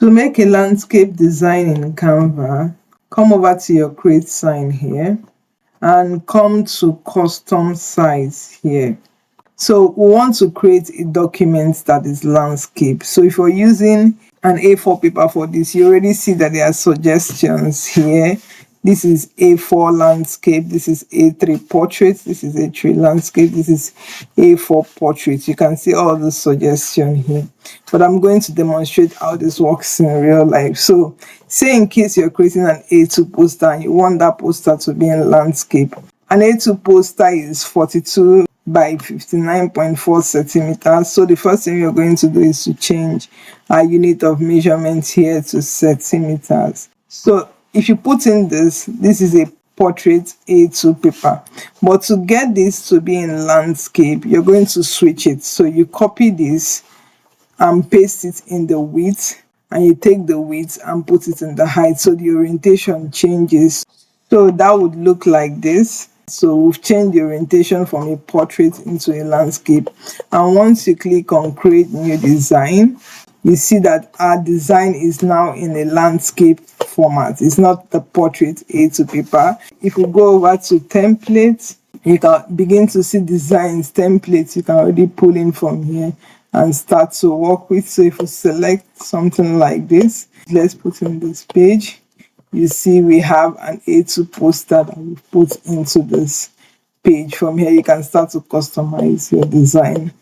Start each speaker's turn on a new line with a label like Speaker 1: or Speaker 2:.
Speaker 1: To make a landscape design in Canva, come over to your create sign here and come to custom size here. So we want to create a document that is landscape. So if you're using an A4 paper for this, you already see that there are suggestions here. This is A4 landscape, this is A3 portrait, this is A3 landscape, this is A4 portrait. You can see all the suggestions here, but I'm going to demonstrate how this works in real life. So say in case you're creating an A2 poster and you want that poster to be in landscape. An A2 poster is 42 by 59.4 centimeters. So the first thing you're going to do is to change our unit of measurement here to centimeters. So if you put in this is a portrait A2 paper, but to get this to be in landscape, you're going to switch it. So you copy this and paste it in the width, and you take the width and put it in the height, so the orientation changes. So that would look like this. So we've changed the orientation from a portrait into a landscape, and once you click on create new design, you see that our design is now in a landscape format. It's not the portrait A2 paper. If we go over to templates, you can begin to see designs, templates you can already pull in from here and start to work with. So if we select something like this, let's put in this page, you see we have an A2 poster that we put into this page. From here you can start to customize your design.